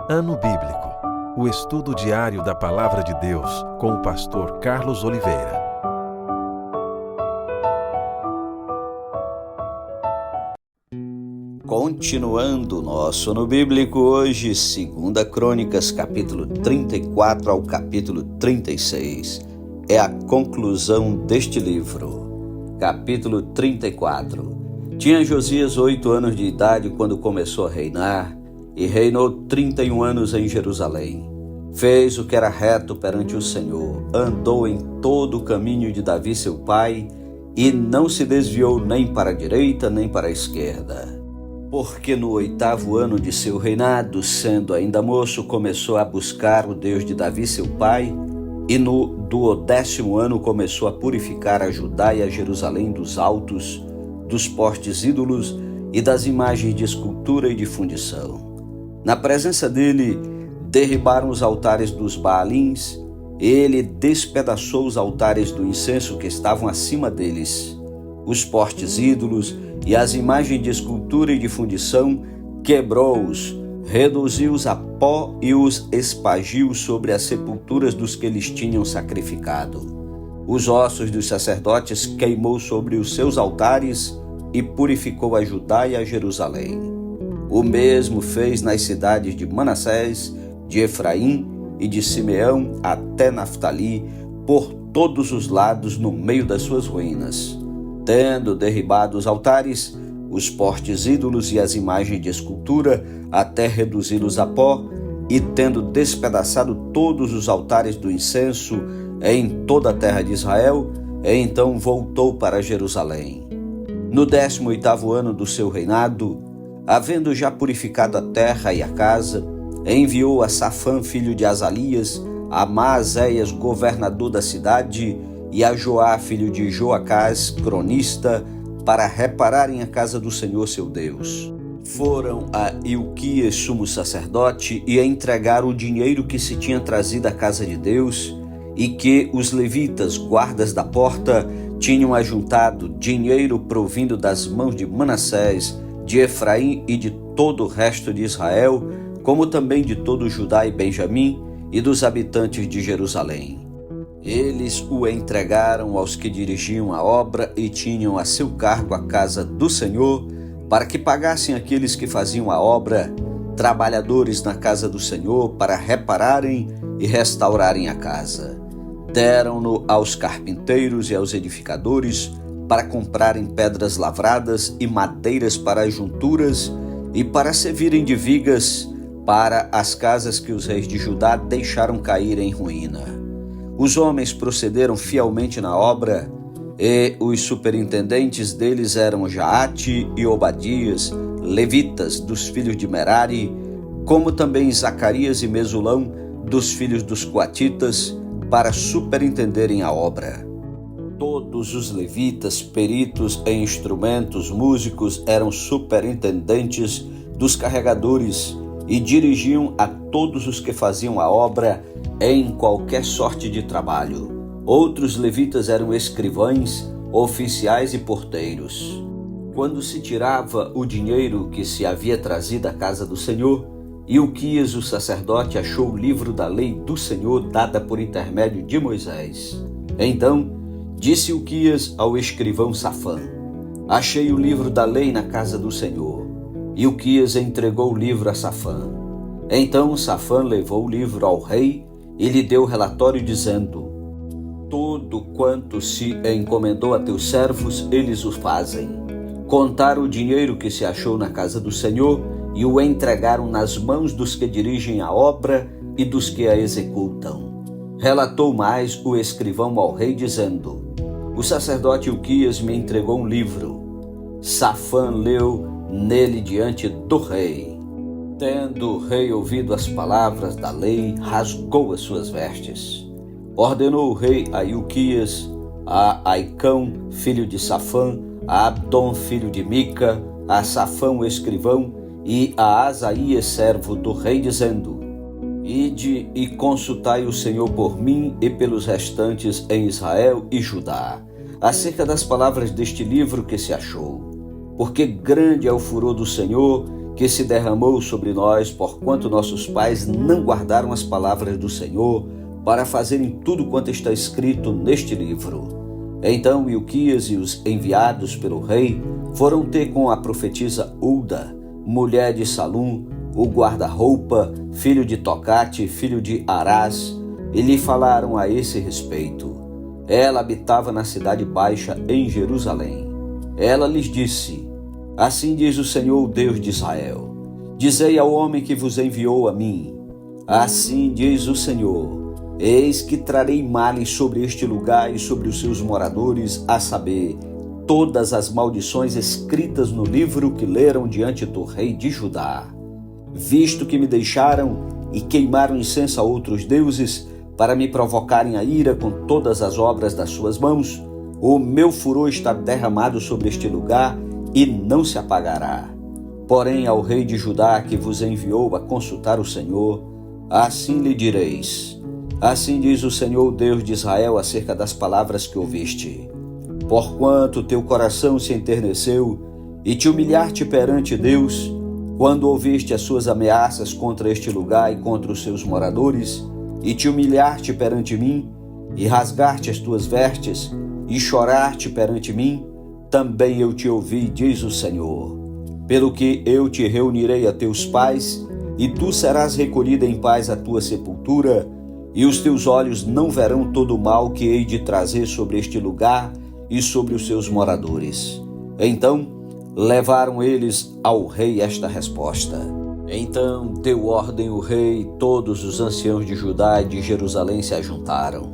Ano Bíblico, o estudo diário da Palavra de Deus com o pastor Carlos Oliveira. Continuando nosso Ano Bíblico, hoje, 2 Crônicas, capítulo 34 ao capítulo 36. É a conclusão deste livro. Capítulo 34. Tinha Josias 8 anos de idade quando começou a reinar, e reinou 31 anos em Jerusalém. Fez o que era reto perante o Senhor, andou em todo o caminho de Davi seu pai, e não se desviou nem para a direita nem para a esquerda. Porque no 8º ano de seu reinado, sendo ainda moço, começou a buscar o Deus de Davi seu pai, e no 12º ano começou a purificar a Judá e a Jerusalém dos altos, dos postes ídolos e das imagens de escultura e de fundição. Na presença dele, derribaram os altares dos Baalins, ele despedaçou os altares do incenso que estavam acima deles. Os postes ídolos e as imagens de escultura e de fundição, quebrou-os, reduziu-os a pó e os espargiu sobre as sepulturas dos que eles tinham sacrificado. Os ossos dos sacerdotes queimou sobre os seus altares e purificou a Judá e a Jerusalém. O mesmo fez nas cidades de Manassés, de Efraim e de Simeão até Naftali, por todos os lados no meio das suas ruínas. Tendo derribado os altares, os postes ídolos e as imagens de escultura, até reduzi-los a pó, e tendo despedaçado todos os altares do incenso em toda a terra de Israel, então voltou para Jerusalém. No 18º ano do seu reinado, havendo já purificado a terra e a casa, enviou a Safã, filho de Azalias, a Maazéias, governador da cidade, e a Joá, filho de Joacás, cronista, para repararem a casa do Senhor seu Deus. Foram a Ilquias, sumo sacerdote, e a entregar o dinheiro que se tinha trazido à casa de Deus, e que os levitas, guardas da porta, tinham ajuntado dinheiro provindo das mãos de Manassés, de Efraim e de todo o resto de Israel, como também de todo Judá e Benjamim e dos habitantes de Jerusalém. Eles o entregaram aos que dirigiam a obra e tinham a seu cargo a casa do Senhor, para que pagassem aqueles que faziam a obra, trabalhadores na casa do Senhor, para repararem e restaurarem a casa. Deram-no aos carpinteiros e aos edificadores, para comprarem pedras lavradas e madeiras para as junturas e para servirem de vigas para as casas que os reis de Judá deixaram cair em ruína. Os homens procederam fielmente na obra, e os superintendentes deles eram Jaate e Obadias, levitas dos filhos de Merari, como também Zacarias e Mesulão, dos filhos dos coatitas, para superintenderem a obra. Todos os levitas, peritos em instrumentos, músicos, eram superintendentes dos carregadores e dirigiam a todos os que faziam a obra em qualquer sorte de trabalho. Outros levitas eram escrivães, oficiais e porteiros. Quando se tirava o dinheiro que se havia trazido à casa do Senhor, Ilquias, o sacerdote, achou o livro da lei do Senhor dada por intermédio de Moisés. Então, disse Ilquias ao escrivão Safã: achei o livro da lei na casa do Senhor. Ilquias entregou o livro a Safã. Então Safã levou o livro ao rei e lhe deu relatório dizendo: tudo quanto se encomendou a teus servos, eles o fazem. Contaram o dinheiro que se achou na casa do Senhor e o entregaram nas mãos dos que dirigem a obra e dos que a executam. Relatou mais o escrivão ao rei, dizendo: o sacerdote Ilquias me entregou um livro. Safã leu nele diante do rei. Tendo o rei ouvido as palavras da lei, rasgou as suas vestes. Ordenou o rei a Ilquias, a Aicão, filho de Safã, a Abdom, filho de Mica, a Safã, o escrivão, e a Asaías, servo do rei, dizendo: ide e consultai o Senhor por mim e pelos restantes em Israel e Judá, acerca das palavras deste livro que se achou. Porque grande é o furor do Senhor, que se derramou sobre nós, porquanto nossos pais não guardaram as palavras do Senhor para fazerem tudo quanto está escrito neste livro. Então Ilquias e os enviados pelo rei foram ter com a profetisa Hulda, mulher de Salum, o guarda-roupa, filho de Tocate, filho de Arás, e lhe falaram a esse respeito. Ela habitava na cidade baixa em Jerusalém. Ela lhes disse: assim diz o Senhor, o Deus de Israel: dizei ao homem que vos enviou a mim, assim diz o Senhor: eis que trarei males sobre este lugar e sobre os seus moradores, a saber, todas as maldições escritas no livro que leram diante do rei de Judá. Visto que me deixaram e queimaram incenso a outros deuses, para me provocarem a ira com todas as obras das suas mãos, o meu furor está derramado sobre este lugar e não se apagará. Porém, ao rei de Judá que vos enviou a consultar o Senhor, assim lhe direis: assim diz o Senhor, Deus de Israel, acerca das palavras que ouviste. Porquanto teu coração se enterneceu e te humilhaste perante Deus, quando ouviste as suas ameaças contra este lugar e contra os seus moradores, e te humilhaste perante mim, e rasgaste as tuas vestes, e choraste perante mim, também eu te ouvi, diz o Senhor. Pelo que eu te reunirei a teus pais, e tu serás recolhida em paz à tua sepultura, e os teus olhos não verão todo o mal que hei de trazer sobre este lugar e sobre os seus moradores. Então levaram eles ao rei esta resposta. Então deu ordem o rei, e todos os anciãos de Judá e de Jerusalém se ajuntaram.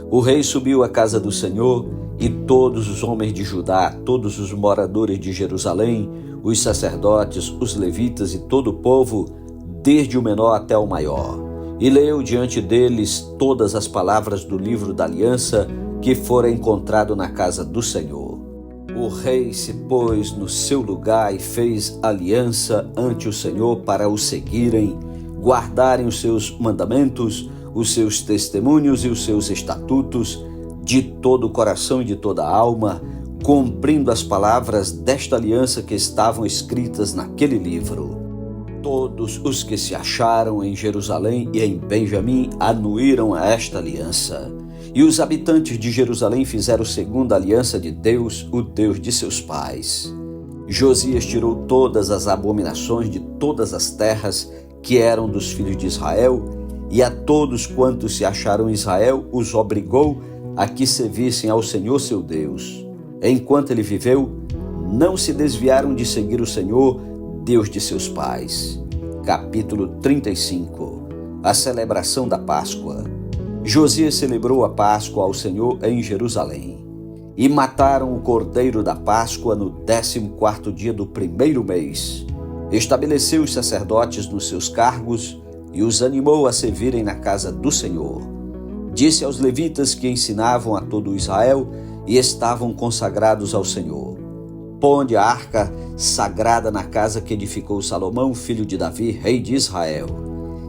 O rei subiu à casa do Senhor, e todos os homens de Judá, todos os moradores de Jerusalém, os sacerdotes, os levitas e todo o povo, desde o menor até o maior. E leu diante deles todas as palavras do livro da aliança que fora encontrado na casa do Senhor. O rei se pôs no seu lugar e fez aliança ante o Senhor para o seguirem, guardarem os seus mandamentos, os seus testemunhos e os seus estatutos, de todo o coração e de toda a alma, cumprindo as palavras desta aliança que estavam escritas naquele livro. Todos os que se acharam em Jerusalém e em Benjamim anuíram a esta aliança. E os habitantes de Jerusalém fizeram segundo a aliança de Deus, o Deus de seus pais. Josias tirou todas as abominações de todas as terras que eram dos filhos de Israel, e a todos quantos se acharam em Israel os obrigou a que servissem ao Senhor seu Deus. Enquanto ele viveu, não se desviaram de seguir o Senhor, Deus de seus pais. Capítulo 35. A celebração da Páscoa. Josias celebrou a Páscoa ao Senhor em Jerusalém. E mataram o cordeiro da Páscoa no 14º dia do primeiro mês. Estabeleceu os sacerdotes nos seus cargos e os animou a servirem na casa do Senhor. Disse aos levitas que ensinavam a todo Israel e estavam consagrados ao Senhor: ponde a arca sagrada na casa que edificou Salomão, filho de Davi, rei de Israel.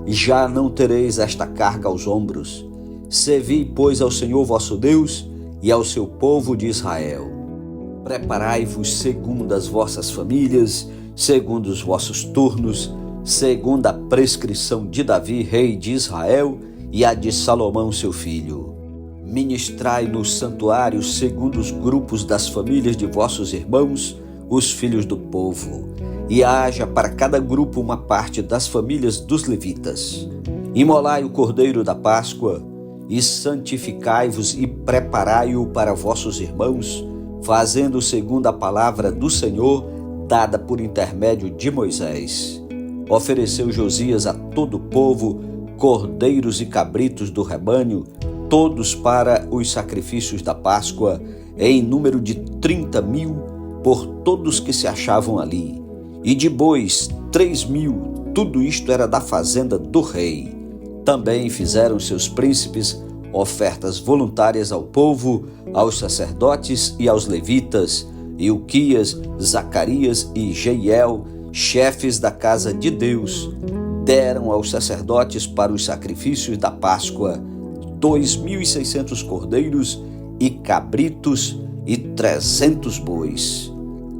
Já não tereis esta carga aos ombros. Servi, pois, ao Senhor vosso Deus e ao seu povo de Israel. Preparai-vos segundo as vossas famílias, segundo os vossos turnos, segundo a prescrição de Davi, rei de Israel, e a de Salomão, seu filho. Ministrai no santuário segundo os grupos das famílias de vossos irmãos, os filhos do povo, e haja para cada grupo uma parte das famílias dos levitas. Imolai o cordeiro da Páscoa, e santificai-vos e preparai-o para vossos irmãos, fazendo segundo a palavra do Senhor, dada por intermédio de Moisés. Ofereceu Josias a todo o povo cordeiros e cabritos do rebanho, todos para os sacrifícios da Páscoa, em número de 30.000 por todos que se achavam ali, e de bois 3.000, tudo isto era da fazenda do rei. Também fizeram seus príncipes ofertas voluntárias ao povo, aos sacerdotes e aos levitas, Ilquias, Zacarias e Jeiel, chefes da casa de Deus, deram aos sacerdotes para os sacrifícios da Páscoa 2.600 cordeiros e cabritos e 300 bois.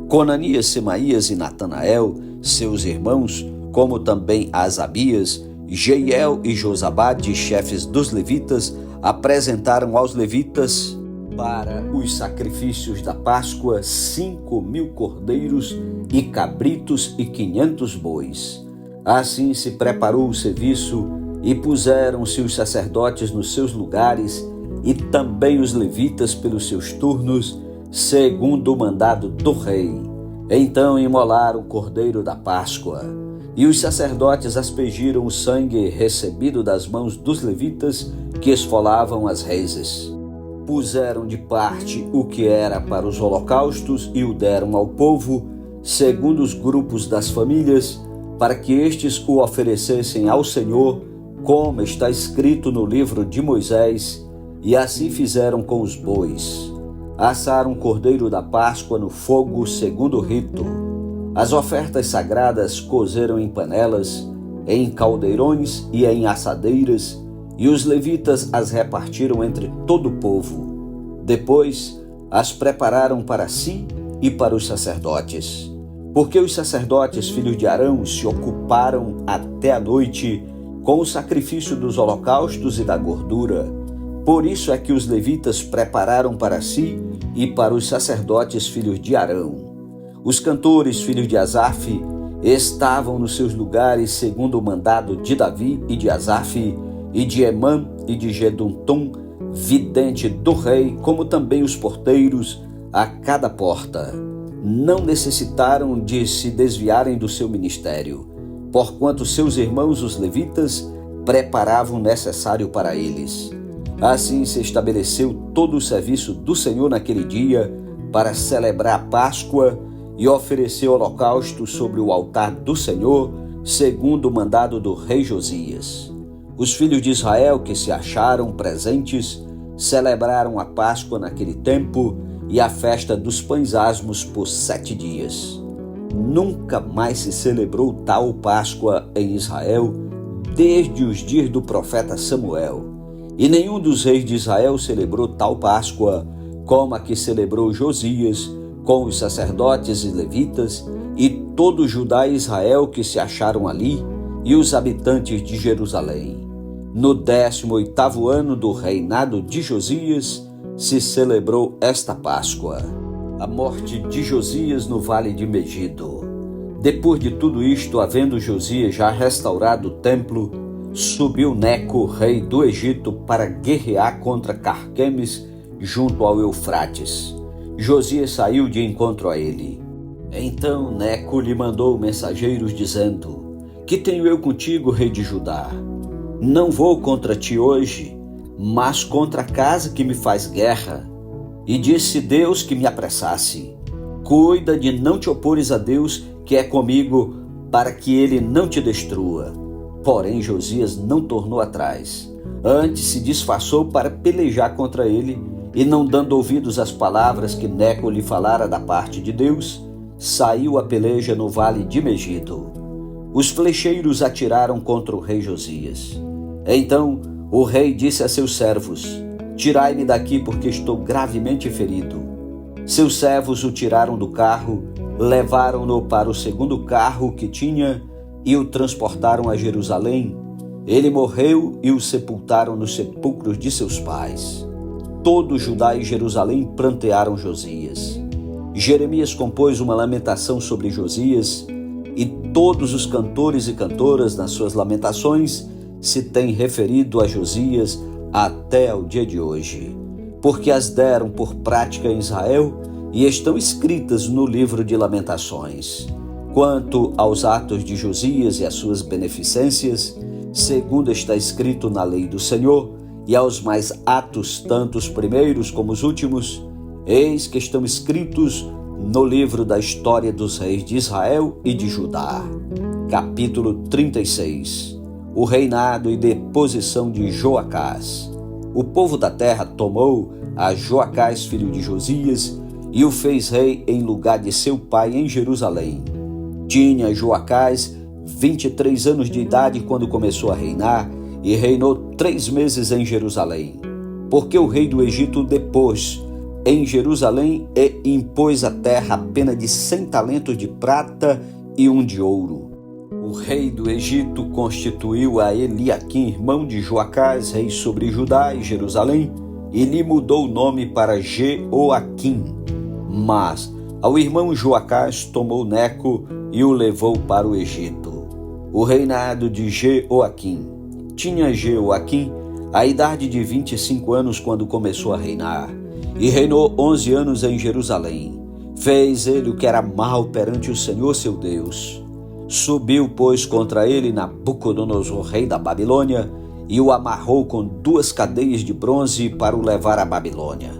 Conanias, Semaías e Natanael, Seus irmãos, como também Asabias, Jeiel e Josabade, chefes dos levitas, apresentaram aos levitas para os sacrifícios da Páscoa 5.000 cordeiros e cabritos e 500 bois. Assim se preparou o serviço e puseram-se os sacerdotes nos seus lugares e também os levitas pelos seus turnos, segundo o mandado do rei. Então imolaram o cordeiro da Páscoa, e os sacerdotes aspergiram o sangue recebido das mãos dos levitas que esfolavam as reses. Puseram de parte o que era para os holocaustos e o deram ao povo, segundo os grupos das famílias, para que estes o oferecessem ao Senhor, como está escrito no livro de Moisés, e assim fizeram com os bois. Assaram o cordeiro da Páscoa no fogo segundo o rito. As ofertas sagradas cozeram em panelas, em caldeirões e em assadeiras, e os levitas as repartiram entre todo o povo. Depois as prepararam para si e para os sacerdotes, porque os sacerdotes, filhos de Arão, se ocuparam até a noite com o sacrifício dos holocaustos e da gordura. Por isso é que os levitas prepararam para si e para os sacerdotes, filhos de Arão. Os cantores, filhos de Asaf, estavam nos seus lugares segundo o mandado de Davi e de Asaf, e de Emã e de Geduntum, vidente do rei, como também os porteiros a cada porta. Não necessitaram de se desviarem do seu ministério, porquanto seus irmãos os levitas preparavam o necessário para eles. Assim se estabeleceu todo o serviço do Senhor naquele dia para celebrar a Páscoa e oferecer holocausto sobre o altar do Senhor, segundo o mandado do rei Josias. Os filhos de Israel que se acharam presentes celebraram a Páscoa naquele tempo e a festa dos pães asmos por 7 dias. Nunca mais se celebrou tal Páscoa em Israel desde os dias do profeta Samuel. E nenhum dos reis de Israel celebrou tal Páscoa como a que celebrou Josias, com os sacerdotes e levitas e todo Judá e Israel que se acharam ali, e os habitantes de Jerusalém. No 18º ano do reinado de Josias, se celebrou esta Páscoa. A morte de Josias no vale de Megido. Depois de tudo isto, havendo Josias já restaurado o templo, subiu Neco, rei do Egito, para guerrear contra Carquemes, junto ao Eufrates. Josias saiu de encontro a ele. Então Neco lhe mandou mensageiros, dizendo: Que tenho eu contigo, rei de Judá? Não vou contra ti hoje, mas contra a casa que me faz guerra. E disse Deus que me apressasse. Cuida de não te opores a Deus, que é comigo, para que ele não te destrua. Porém Josias não tornou atrás. Antes se disfarçou para pelejar contra ele, e não dando ouvidos às palavras que Neco lhe falara da parte de Deus, saiu a peleja no vale de Megido. Os flecheiros atiraram contra o rei Josias. Então o rei disse a seus servos: Tirai-me daqui, porque estou gravemente ferido. Seus servos o tiraram do carro, levaram-no para o segundo carro que tinha e o transportaram a Jerusalém. Ele morreu e o sepultaram nos sepulcros de seus pais. Todo Judá e Jerusalém prantearam Josias. Jeremias compôs uma lamentação sobre Josias, e todos os cantores e cantoras, nas suas lamentações, se têm referido a Josias até ao dia de hoje, porque as deram por prática em Israel e estão escritas no livro de Lamentações. Quanto aos atos de Josias e às suas beneficências, segundo está escrito na lei do Senhor, e aos mais atos, tanto os primeiros como os últimos, eis que estão escritos no livro da história dos reis de Israel e de Judá. Capítulo 36. O reinado e deposição de Joacás. O povo da terra tomou a Joacás, filho de Josias, e o fez rei em lugar de seu pai em Jerusalém. Tinha Joacás 23 anos de idade quando começou a reinar, e reinou 3 meses em Jerusalém, porque o rei do Egito o depôs em Jerusalém e impôs à terra a pena de 100 talentos de prata e um de ouro. O rei do Egito constituiu a Eliaquim, irmão de Joacás, rei sobre Judá e Jerusalém, e lhe mudou o nome para Jeoaquim. Mas ao irmão Joacás tomou Neco e o levou para o Egito. O reinado de Jeoaquim. Tinha Jeoaquim a idade de 25 anos quando começou a reinar, e reinou 11 anos em Jerusalém. Fez ele o que era mal perante o Senhor seu Deus. Subiu, pois, contra ele Nabucodonosor, rei da Babilônia, e o amarrou com 2 cadeias de bronze para o levar à Babilônia.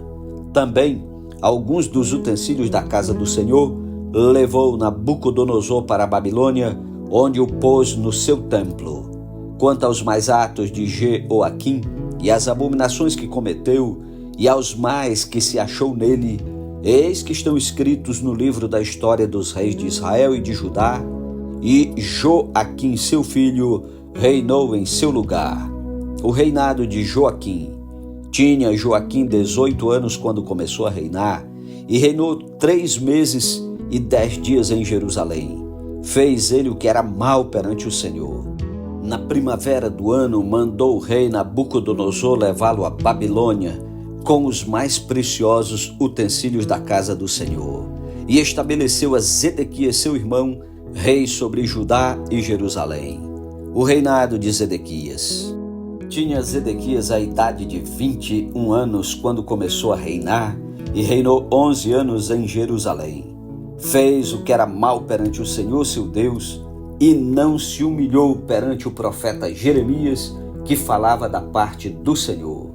Também alguns dos utensílios da casa do Senhor levou Nabucodonosor para a Babilônia, onde o pôs no seu templo. Quanto aos mais atos de Jeoaquim e as abominações que cometeu, e aos mais que se achou nele, eis que estão escritos no livro da história dos reis de Israel e de Judá, e Joaquim, seu filho, reinou em seu lugar. O reinado de Joaquim. Tinha Joaquim 18 anos quando começou a reinar, e reinou 3 meses e 10 dias em Jerusalém. Fez ele o que era mal perante o Senhor. Na primavera do ano, mandou o rei Nabucodonosor levá-lo à Babilônia, com os mais preciosos utensílios da casa do Senhor, e estabeleceu a Zedequias, seu irmão, rei sobre Judá e Jerusalém. O reinado de Zedequias. Tinha Zedequias a idade de 21 anos quando começou a reinar, e reinou 11 anos em Jerusalém. Fez o que era mal perante o Senhor seu Deus, e não se humilhou perante o profeta Jeremias, que falava da parte do Senhor.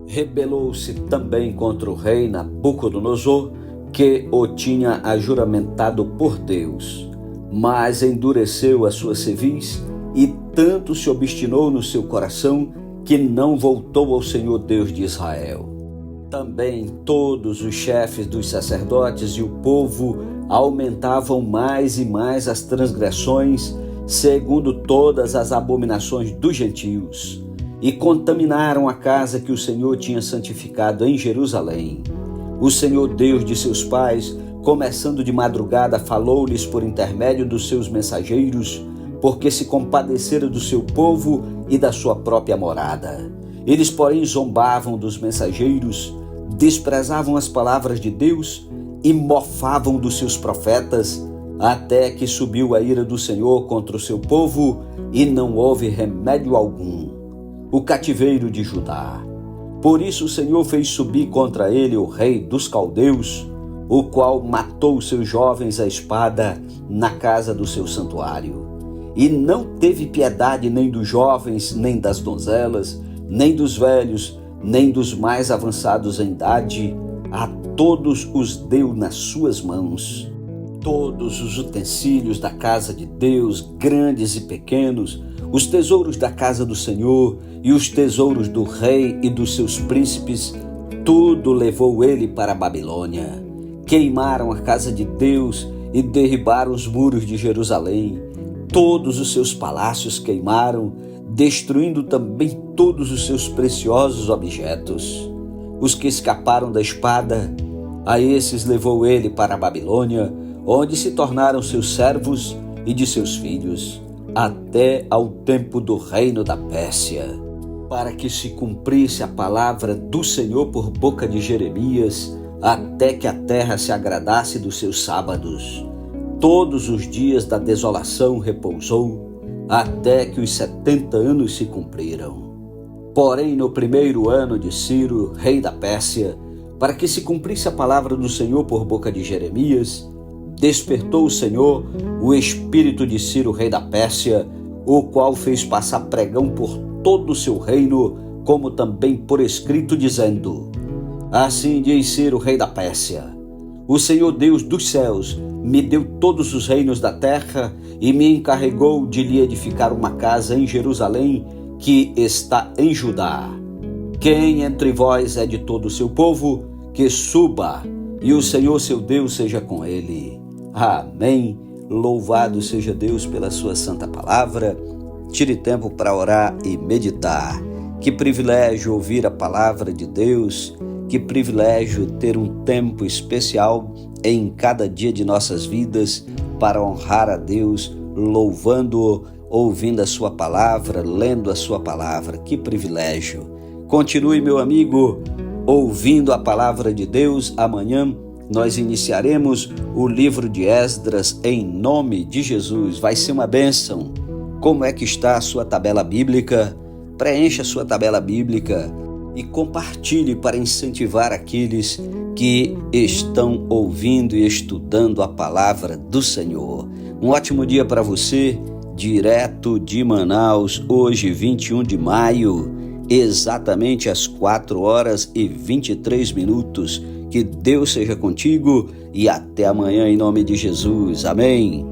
Rebelou-se também contra o rei Nabucodonosor, que o tinha ajuramentado por Deus, mas endureceu a sua cerviz e tanto se obstinou no seu coração que não voltou ao Senhor Deus de Israel. Também todos os chefes dos sacerdotes e o povo aumentavam mais e mais as transgressões, segundo todas as abominações dos gentios, e contaminaram a casa que o Senhor tinha santificado em Jerusalém. O Senhor Deus de seus pais, começando de madrugada, falou-lhes por intermédio dos seus mensageiros, porque se compadecera do seu povo e da sua própria morada. Eles, porém, zombavam dos mensageiros, desprezavam as palavras de Deus e mofavam dos seus profetas, até que subiu a ira do Senhor contra o seu povo e não houve remédio algum. O cativeiro de Judá. Por isso o Senhor fez subir contra ele o rei dos caldeus, o qual matou seus jovens à espada na casa do seu santuário. E não teve piedade nem dos jovens, nem das donzelas, nem dos velhos, nem dos mais avançados em idade. A todos os deu nas suas mãos. Todos os utensílios da casa de Deus, grandes e pequenos, os tesouros da casa do Senhor e os tesouros do rei e dos seus príncipes, tudo levou ele para a Babilônia. Queimaram a casa de Deus e derribaram os muros de Jerusalém. Todos os seus palácios queimaram, destruindo também todos os seus preciosos objetos. Os que escaparam da espada, a esses levou ele para a Babilônia, onde se tornaram seus servos e de seus filhos, até ao tempo do reino da Pérsia, para que se cumprisse a palavra do Senhor por boca de Jeremias, até que a terra se agradasse dos seus sábados. Todos os dias da desolação repousou, até que os 70 anos se cumpriram. Porém, no 1º ano de Ciro, rei da Pérsia, para que se cumprisse a palavra do Senhor por boca de Jeremias, despertou o Senhor o espírito de Ciro, rei da Pérsia, o qual fez passar pregão por todo o seu reino, como também por escrito, dizendo: Assim diz Ciro, rei da Pérsia: O Senhor Deus dos céus me deu todos os reinos da terra e me encarregou de lhe edificar uma casa em Jerusalém, que está em Judá. Quem entre vós é de todo o seu povo, que suba, e o Senhor seu Deus seja com ele. Amém. Louvado seja Deus pela sua santa palavra. Tire tempo para orar e meditar. Que privilégio ouvir a palavra de Deus. Que privilégio ter um tempo especial em cada dia de nossas vidas para honrar a Deus, louvando-o, ouvindo a sua palavra, lendo a sua palavra. Que privilégio! Continue, meu amigo, ouvindo a palavra de Deus. Amanhã nós iniciaremos o livro de Esdras em nome de Jesus. Vai ser uma bênção. Como é que está a sua tabela bíblica? Preencha a sua tabela bíblica e compartilhe para incentivar aqueles que estão ouvindo e estudando a palavra do Senhor. Um ótimo dia para você, direto de Manaus, hoje 21 de maio, exatamente às 4h23. Que Deus seja contigo e até amanhã em nome de Jesus. Amém.